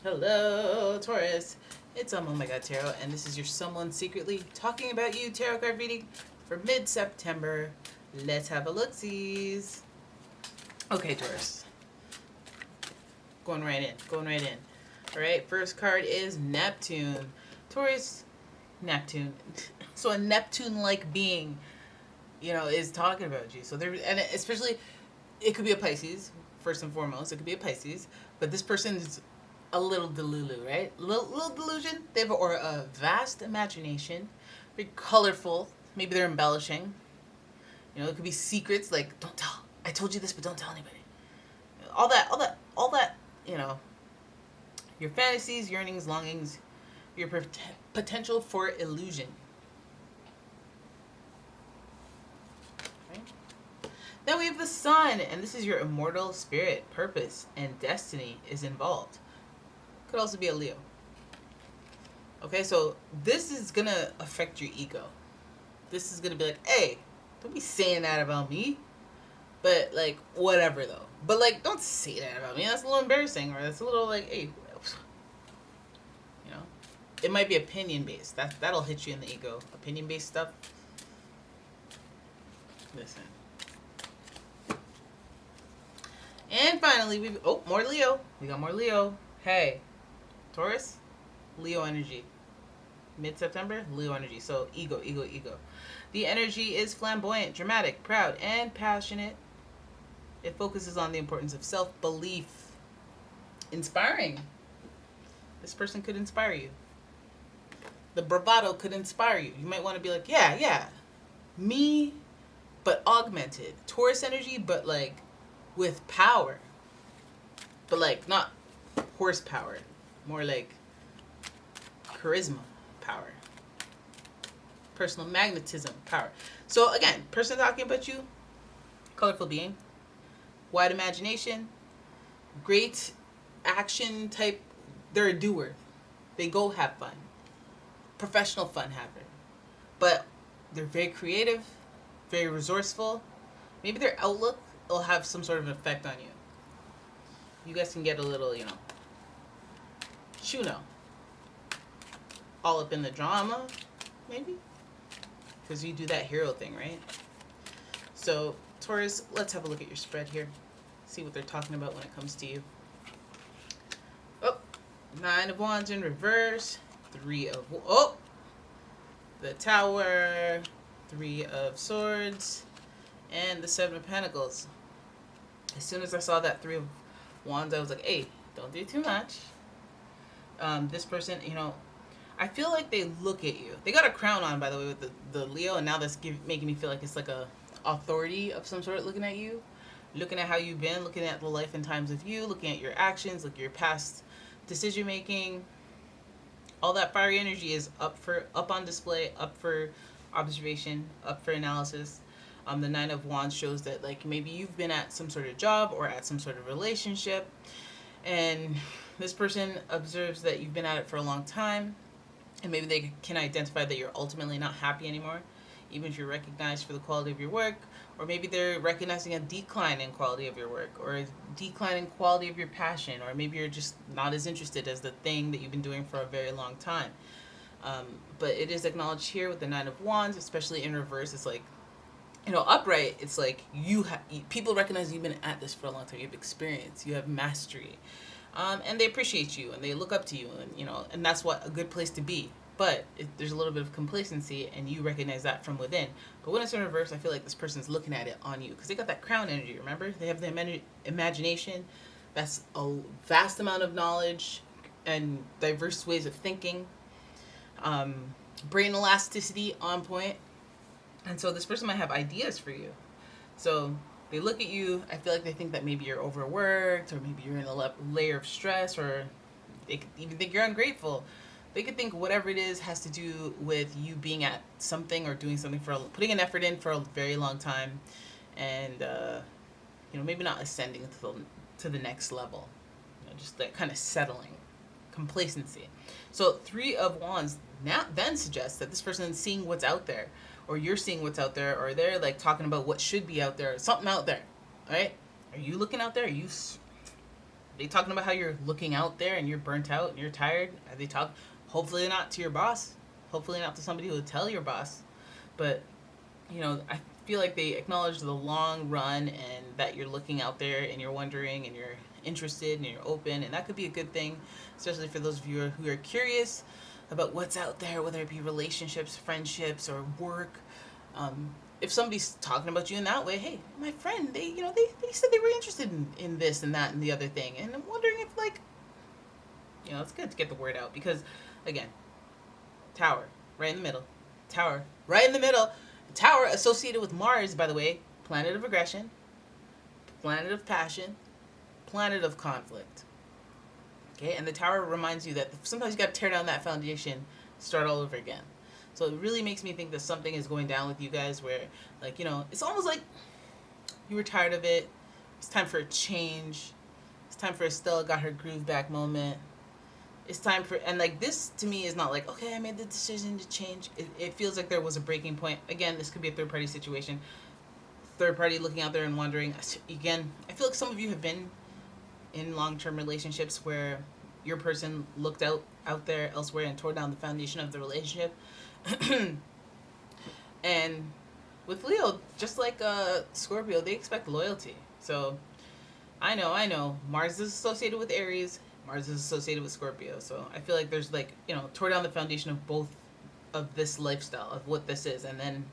Hello, Taurus. It's umomgtarot, and this is your someone secretly talking about you tarot card reading for mid-September. Let's have a look-sees. Okay, Taurus. Going right in. All right, first card is Neptune. Taurus, Neptune. So a Neptune-like being, is talking about you. So there, and especially, it could be a Pisces. First and foremost, it could be a Pisces, but this person is a little delulu, right? Little delusion. They have a vast imagination, very colorful. Maybe they're embellishing. It could be secrets like don't tell. I told you this, but don't tell anybody. All that. Your fantasies, yearnings, longings, your potential for illusion. Okay. Then we have the sun, and this is your immortal spirit, purpose, and destiny is involved. Could also be a Leo. Okay, so this is gonna affect your ego. This is gonna be like, hey, don't be saying that about me. But like, whatever though. But like, don't say that about me. That's a little embarrassing, or that's a little like, hey, it might be opinion based. That'll hit you in the ego. Opinion based stuff. Listen. And finally, more Leo. We got more Leo. Hey. Taurus, Leo energy. Mid-September, Leo energy. So ego. The energy is flamboyant, dramatic, proud, and passionate. It focuses on the importance of self-belief. Inspiring. This person could inspire you. The bravado could inspire you. You might want to be like, yeah. Me, but augmented. Taurus energy, but like with power. But like not horsepower. More like charisma power. Personal magnetism power. So again, person talking about you, colorful being, wide imagination, great action type. They're a doer. They go have fun. Professional fun haver. But they're very creative, very resourceful. Maybe their outlook will have some sort of effect on you. You guys can get a little, all up in the drama, maybe? Because you do that hero thing, right? So, Taurus, let's have a look at your spread here. See what they're talking about when it comes to you. Oh, 9 of Wands in reverse. 3 of... Oh! The Tower. 3 of Swords. And the 7 of Pentacles. As soon as I saw that 3 of Wands, I was like, hey, don't do too much. This person, I feel like they look at you. They got a crown on, by the way, with the Leo, and now that's making me feel like it's like a authority of some sort looking at you, looking at how you've been, looking at the life and times of you, looking at your actions, like your past decision making. All that fiery energy is up on display, up for observation, up for analysis. The 9 of Wands shows that like maybe you've been at some sort of job or at some sort of relationship, and this person observes that you've been at it for a long time, and maybe they can identify that you're ultimately not happy anymore, even if you're recognized for the quality of your work, or maybe they're recognizing a decline in quality of your work, or a decline in quality of your passion, or maybe you're just not as interested as the thing that you've been doing for a very long time. But it is acknowledged here with the 9 of Wands, especially in reverse. It's like, upright, it's like people recognize you've been at this for a long time. You have experience, you have mastery, and they appreciate you and they look up to you, and that's what a good place to be. But there's a little bit of complacency, and you recognize that from within. But when it's in reverse, I feel like this person's looking at it on you because they got that crown energy. Remember, they have the imagination. That's a vast amount of knowledge and diverse ways of thinking. Brain elasticity on point. And so this person might have ideas for you. So they look at you. I feel like they think that maybe you're overworked, or maybe you're in a layer of stress, or they could even think you're ungrateful. They could think whatever it is has to do with you being at something or doing something putting an effort in for a very long time, and maybe not ascending to the next level. Just that kind of settling, complacency. So 3 of Wands then suggests that this person is seeing what's out there, or you're seeing what's out there, or they're like talking about what should be out there, something out there, right? Are you looking out there? they talking about how you're looking out there and you're burnt out and you're tired? Are they talk? Hopefully not to your boss. Hopefully not to somebody who would tell your boss. But I feel like they acknowledge the long run and that you're looking out there and you're wondering and you're interested and you're open, and that could be a good thing, especially for those of you who are curious about what's out there, whether it be relationships, friendships, or work. If somebody's talking about you in that way, hey, my friend, they said they were interested in this and that and the other thing, and I'm wondering if it's good to get the word out, because again, Tower right in the middle, Tower right in the middle, Tower associated with Mars, by the way, planet of aggression, planet of passion, planet of conflict. Okay, and the Tower reminds you that sometimes you got to tear down that foundation, start all over again. So it really makes me think that something is going down with you guys where, it's almost like you were tired of it. It's time for a change. It's time for a Stella got her groove back moment. It's time for, and this to me is not like, okay, I made the decision to change. It feels like there was a breaking point. Again, this could be a third party situation. Third party looking out there and wondering. Again, I feel like some of you have been in long-term relationships where your person looked out there elsewhere and tore down the foundation of the relationship. And with Leo, just like Scorpio, they expect loyalty. So I know Mars is associated with Aries, Mars is associated with Scorpio. So I feel like there's tore down the foundation of both of this lifestyle, of what this is. And then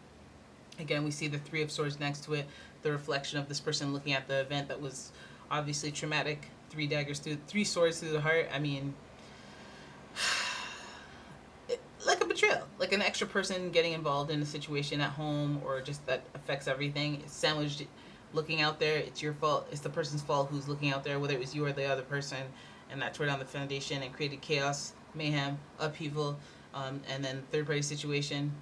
again, we see the Three of Swords next to it, the reflection of this person looking at the event that was obviously traumatic. Three swords through the heart. I mean, like a betrayal, like an extra person getting involved in a situation at home, or just that affects everything. It's sandwiched, looking out there. It's your fault. It's the person's fault who's looking out there, whether it was you or the other person, and that tore down the foundation and created chaos, mayhem, upheaval, and then third party situation,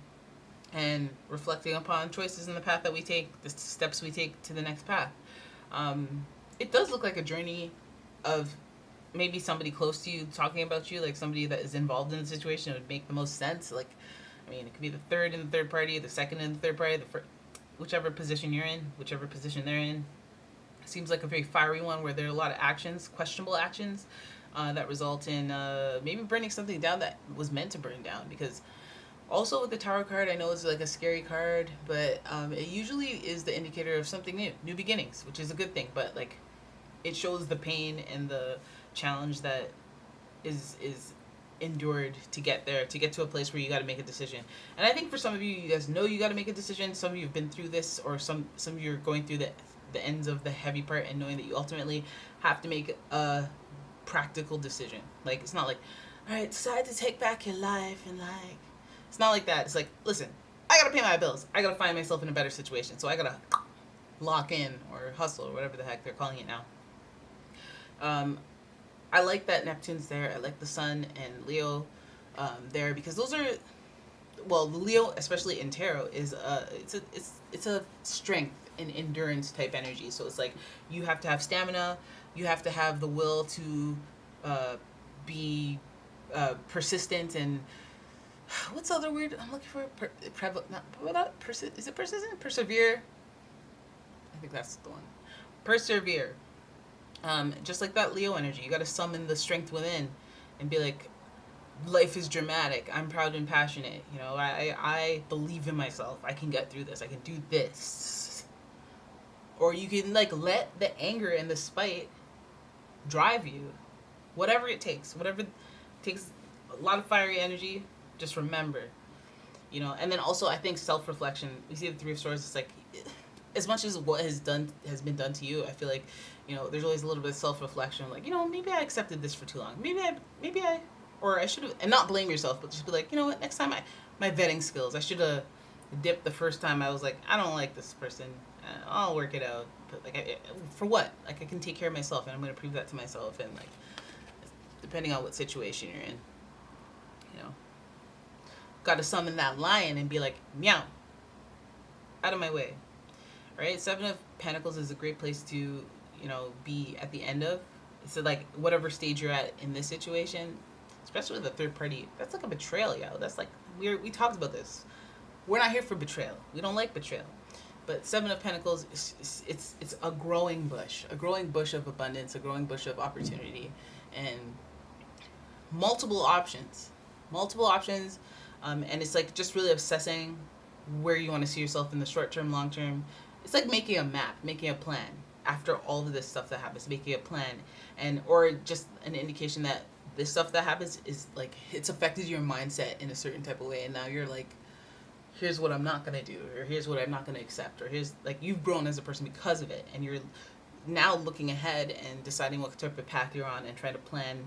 and reflecting upon choices in the path that we take, the steps we take to the next path. It does look like a journey of maybe somebody close to you talking about you, like somebody that is involved in the situation. It would make the most sense. It could be the third in the third party, the second in the third party, whichever position you're in, whichever position they're in. It seems like a very fiery one where there are a lot of actions, questionable actions, that result in maybe burning something down that was meant to burn down. Because also with the Tower card, I know it's like a scary card, but it usually is the indicator of something new beginnings, which is a good thing. But it shows the pain and the challenge that is endured to get there, to get to a place where you got to make a decision. And I think for some of you, you guys know you got to make a decision. Some of you have been through this, or some of you are going through the ends of the heavy part and knowing that you ultimately have to make a practical decision. It's not like, all right, decide to take back your life, and it's not like that. It's like, listen, I got to pay my bills. I got to find myself in a better situation. So I got to lock in or hustle or whatever the heck they're calling it now. I like that Neptune's there. I like the Sun and Leo there, because those are, the Leo, especially in tarot, is it's a strength and endurance type energy. So it's like you have to have stamina, you have to have the will to be persistent, and what's the other word I'm looking for? Is it persistent? Persevere. I think that's the one. Persevere. Just like that Leo energy, you got to summon the strength within and be like, life is dramatic. I'm proud and passionate. I believe in myself. I can get through this. I can do this. Or you can let the anger and the spite drive you. Whatever it takes. Whatever it takes, a lot of fiery energy. Just remember. And then also I think self-reflection. We see the Three of Swords. It's like, as much as what has been done to you, I feel like, there's always a little bit of self-reflection. Maybe I accepted this for too long. Maybe I, or I should have, and not blame yourself, but just be like, what, next time my vetting skills, I should have dipped the first time. I was like, I don't like this person. I'll work it out. But for what? I can take care of myself, and I'm going to prove that to myself. And depending on what situation you're in, got to summon that lion and be like, meow, out of my way. Right? Seven of Pentacles is a great place to, be at the end of. So whatever stage you're at in this situation, especially with a third party, that's like a betrayal, yo. That's we talked about this. We're not here for betrayal. We don't like betrayal. But Seven of Pentacles, it's a growing bush of abundance, a growing bush of opportunity, and multiple options, and it's like just really assessing where you want to see yourself in the short term, long term. It's like making a map, making a plan. After all of this stuff that happens, making a plan, and or just an indication that this stuff that happens is like it's affected your mindset in a certain type of way, and now you're like, here's what I'm not gonna do, or here's what I'm not gonna accept, or here's like you've grown as a person because of it, and you're now looking ahead and deciding what type of path you're on and trying to plan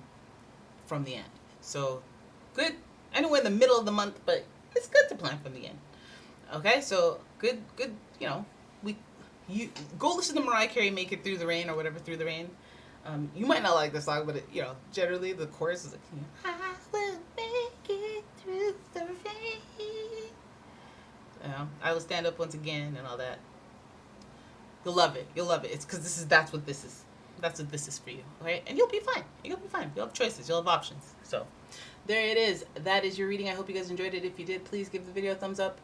from the end. So good. I know we're in the middle of the month, but it's good to plan from the end. Okay, so good. You know, you go listen to Mariah Carey, "Make It Through the Rain" or whatever, "Through the Rain." You might not like the song, but you know, generally the chorus is like, "I will make it through the rain." You know, I will stand up once again and all that. You'll love it. It's because that's what this is. That's what this is for you. Okay, and you'll be fine. You'll have choices. You'll have options. So there it is. That is your reading. I hope you guys enjoyed it. If you did, please give the video a thumbs up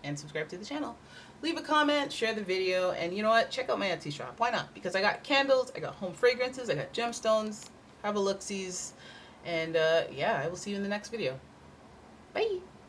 and subscribe to the channel. Leave a comment, share the video, and you know what? Check out my Etsy shop. Why not? Because I got candles, I got home fragrances, I got gemstones, have a look-sees, and yeah, I will see you in the next video. Bye!